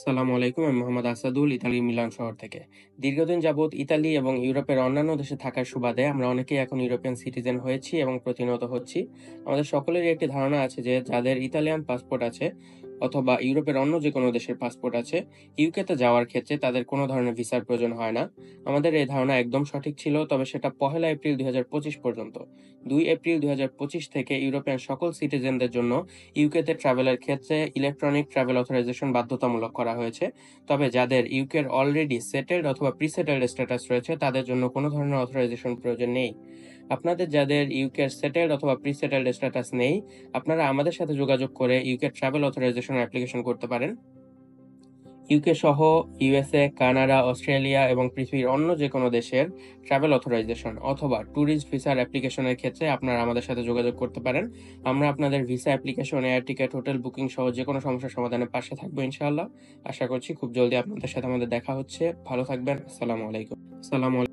আসসালামু আলাইকুম। আমি মোহাম্মদ আসাদুল, ইতালি মিলান শহর থেকে। দীর্ঘদিন যাবৎ ইতালি এবং ইউরোপের অন্যান্য দেশে থাকার সুবাদে আমরা অনেকেই এখন ইউরোপিয়ান সিটিজেন হয়েছি এবং প্রতিনিয়ত হচ্ছি। আমাদের সকলেরই একটি ধারণা আছে যে যাদের ইতালিয়ান পাসপোর্ট আছে অথবা ইউরোপের অন্য যেকোনো দেশের পাসপোর্ট আছে, ইউকেতে যাওয়ার ক্ষেত্রে তাদের কোনো ধরনের ভিসার প্রয়োজন হয় না। আমাদের এই ধারণা একদম সঠিক ছিল, তবে সেটা ১লা এপ্রিল ২০২৫ পর্যন্ত। ২ এপ্রিল ২০২৫ থেকে ইউরোপিয়ান সকল সিটিজেনদের জন্য ইউকেতে ট্রাভেলের ক্ষেত্রে ইলেকট্রনিক ট্রাভেল অথরাইজেশন বাধ্যতামূলক করা হয়েছে। তবে যাদের ইউকের অলরেডি সেটেলড অথবা প্রি-সেটেলড স্ট্যাটাস রয়েছে তাদের জন্য কোনো ধরনের অথরাইজেশন প্রয়োজন নেই। আপনাদের যাদের ইউকের সেটেলড অথবা প্রি-সেটেলড স্ট্যাটাস নেই, আপনারা আমাদের সাথে যোগাযোগ করে ইউকে ট্রাভেল অথরাইজেশন অ্যাপ্লিকেশন করতে পারেন। ইউকে সহ ইউএসএ, কানাডা, অস্ট্রেলিয়া এবং পৃথিবীর অন্য যেকোনো দেশের ট্রাভেল অথরাইজেশন অথবা ট্যুরিস্ট ভিসার অ্যাপ্লিকেশনের ক্ষেত্রে আপনারা আমাদের সাথে যোগাযোগ করতে পারেন। আমরা আপনাদের visa application, air ticket, hotel booking সহ যেকোনো সমস্যার সমাধানের পাশে থাকবো ইনশাআল্লাহ। আশা করছি খুব জলদি আপনাদের সাথে আমাদের দেখা হচ্ছে। ভালো থাকবেন। আসসালামু আলাইকুম।